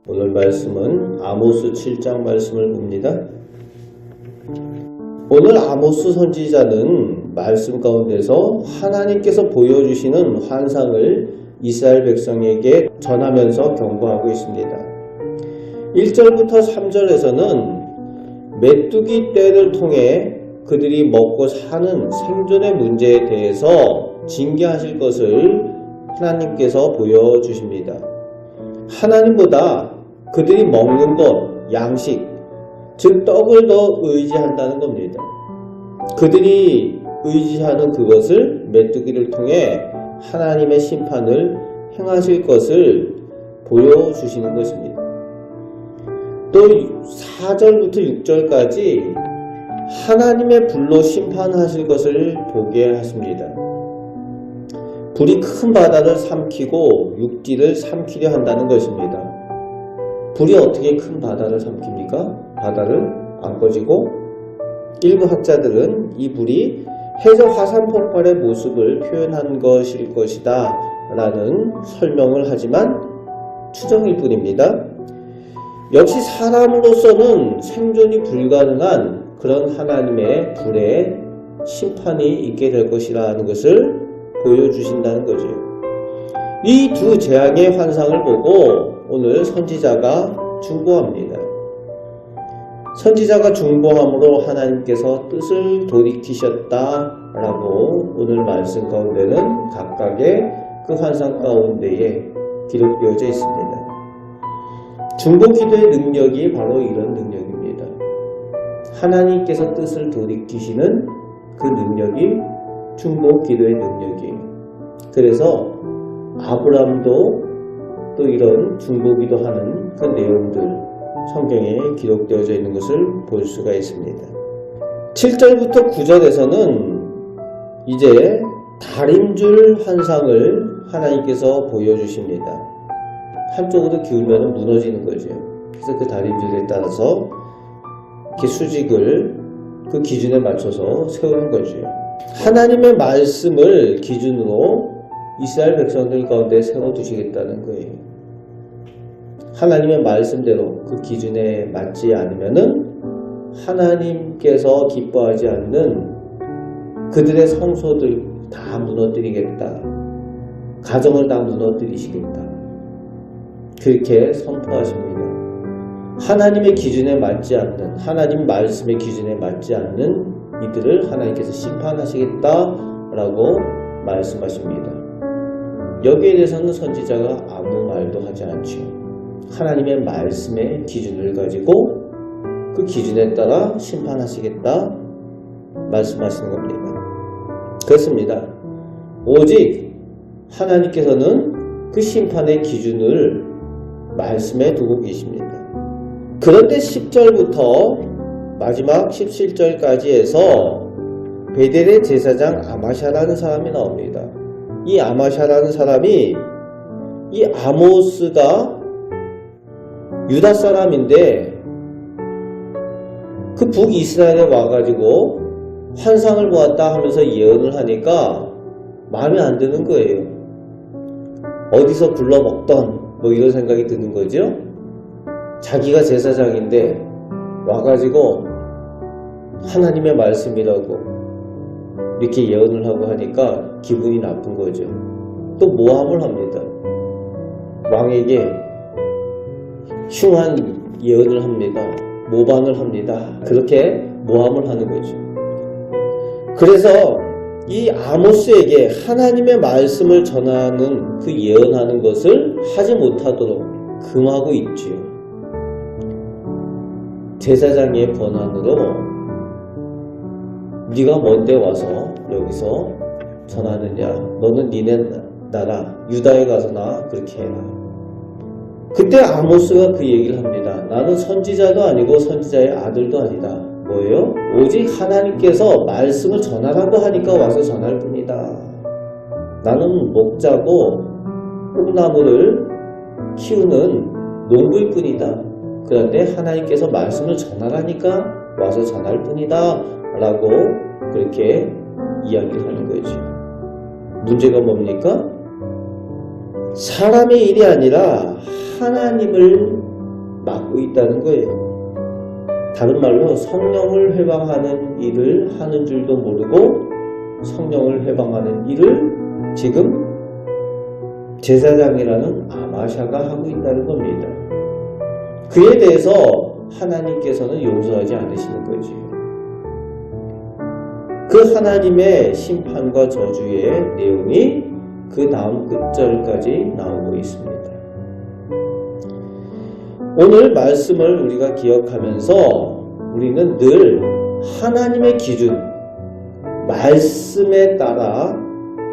오늘 말씀은 아모스 7장 말씀을 봅니다. 오늘 아모스 선지자는 말씀 가운데서 하나님께서 보여주시는 환상을 이스라엘 백성에게 전하면서 경고하고 있습니다. 1절부터 3절에서는 메뚜기 떼를 통해 그들이 먹고 사는 생존의 문제에 대해서 징계하실 것을 하나님께서 보여주십니다. 하나님보다 그들이 먹는 것, 양식, 즉 떡을 더 의지한다는 겁니다. 그들이 의지하는 그것을 메뚜기를 통해 하나님의 심판을 행하실 것을 보여주시는 것입니다. 또 4절부터 6절까지 하나님의 불로 심판하실 것을 보게 하십니다. 불이 큰 바다를 삼키고 육지를 삼키려 한다는 것입니다. 불이 어떻게 큰 바다를 삼킵니까? 바다를 안 꺼지고 일부 학자들은 이 불이 해저 화산 폭발의 모습을 표현한 것일 것이다 라는 설명을 하지만 추정일 뿐입니다. 역시 사람으로서는 생존이 불가능한 그런 하나님의 불에 심판이 있게 될 것이라는 것을 보여주신다는 거죠. 이 두 재앙의 환상을 보고 오늘 선지자가 중보합니다. 선지자가 중보함으로 하나님께서 뜻을 돌이키셨다라고 오늘 말씀 가운데는 각각의 그 환상 가운데에 기록되어져 있습니다. 중보 기도의 능력이 바로 이런 능력입니다. 하나님께서 뜻을 돌이키시는 그 능력이 중보 기도의 능력이에요. 그래서 아브라함도 또 이런 중보 기도하는 그 내용들 성경에 기록되어져 있는 것을 볼 수가 있습니다. 7절부터 9절에서는 이제 다림줄 환상을 하나님께서 보여주십니다. 한쪽으로 기울면 무너지는 거죠. 그래서 그 다림줄에 따라서 이렇게 수직을 그 기준에 맞춰서 세우는 거죠. 하나님의 말씀을 기준으로 이스라엘 백성들 가운데 세워두시겠다는 거예요. 하나님의 말씀대로 그 기준에 맞지 않으면은 하나님께서 기뻐하지 않는 그들의 성소들 다 무너뜨리겠다. 가정을 다 무너뜨리시겠다. 그렇게 선포하십니다. 하나님의 기준에 맞지 않는, 하나님 말씀의 기준에 맞지 않는 이들을 하나님께서 심판하시겠다라고 말씀하십니다. 여기에 대해서는 선지자가 아무 말도 하지 않죠. 하나님의 말씀의 기준을 가지고 그 기준에 따라 심판하시겠다 말씀하시는 겁니다. 그렇습니다. 오직 하나님께서는 그 심판의 기준을 말씀에 두고 계십니다. 그런데 10절부터 마지막 17절까지 해서 베델의 제사장 아마샤라는 사람이 나옵니다. 이 아마샤라는 사람이 이 아모스가 유다 사람인데 그 북이스라엘에 와가지고 환상을 보았다 하면서 예언을 하니까 마음에 안 드는 거예요. 어디서 굴러먹던 뭐 이런 생각이 드는 거죠. 자기가 제사장인데 와가지고 하나님의 말씀이라고 이렇게 예언을 하고 하니까 기분이 나쁜 거죠. 또 모함을 합니다. 왕에게 흉한 예언을 합니다. 모방을 합니다. 그렇게 모함을 하는 거죠. 그래서 이 아모스에게 하나님의 말씀을 전하는 그 예언하는 것을 하지 못하도록 금하고 있지요. 제사장의 권한으로 네가 뭔데 와서 여기서 전하느냐. 너는 니네 나라 유다에 가서나 그렇게 해라. 그때 아모스가 그 얘기를 합니다. 나는 선지자도 아니고 선지자의 아들도 아니다. 뭐예요? 오직 하나님께서 말씀을 전하라고 하니까 와서 전할 뿐이다. 나는 목자고 뽕나무를 키우는 농부일 뿐이다. 그런데 하나님께서 말씀을 전하라니까 와서 전할 뿐이다 라고 그렇게 이야기를 하는 거죠. 문제가 뭡니까? 사람의 일이 아니라 하나님을 맡고 있다는 거예요. 다른 말로 성령을 회방하는 일을 하는 줄도 모르고 성령을 회방하는 일을 지금 제사장이라는 아마샤가 하고 있다는 겁니다. 그에 대해서 하나님께서는 용서하지 않으시는 거지. 그 하나님의 심판과 저주의 내용이 그 다음 끝절까지 나오고 있습니다. 오늘 말씀을 우리가 기억하면서 우리는 늘 하나님의 기준, 말씀에 따라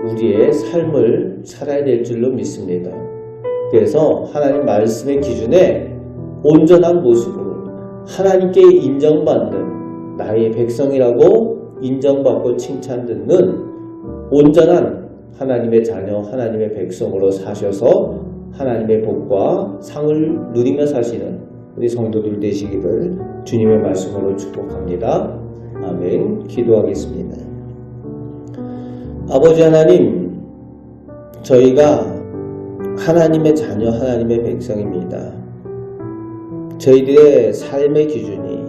우리의 삶을 살아야 될 줄로 믿습니다. 그래서 하나님 말씀의 기준에 온전한 모습으로 하나님께 인정받는 나의 백성이라고 인정받고 칭찬듣는 온전한 하나님의 자녀, 하나님의 백성으로 사셔서 하나님의 복과 상을 누리며 사시는 우리 성도들 되시기를 주님의 말씀으로 축복합니다. 아멘. 기도하겠습니다. 아버지 하나님, 저희가 하나님의 자녀, 하나님의 백성입니다. 저희들의 삶의 기준이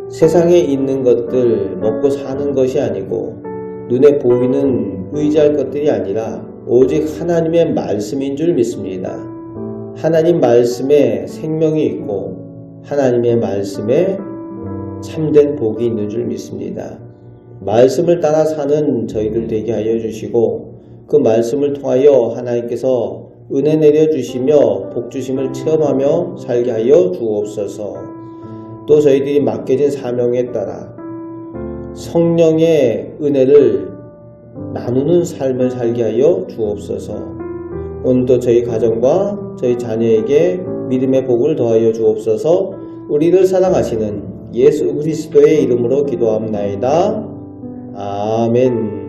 세상에 있는 것들 먹고 사는 것이 아니고 눈에 보이는 의지할 것들이 아니라 오직 하나님의 말씀인 줄 믿습니다. 하나님 말씀에 생명이 있고 하나님의 말씀에 참된 복이 있는 줄 믿습니다. 말씀을 따라 사는 저희들 되게 하여 주시고 그 말씀을 통하여 하나님께서 은혜 내려주시며 복주심을 체험하며 살게 하여 주옵소서. 또 저희들이 맡겨진 사명에 따라 성령의 은혜를 나누는 삶을 살게 하여 주옵소서. 오늘도 저희 가정과 저희 자녀에게 믿음의 복을 더하여 주옵소서. 우리를 사랑하시는 예수 그리스도의 이름으로 기도합나이다. 아멘.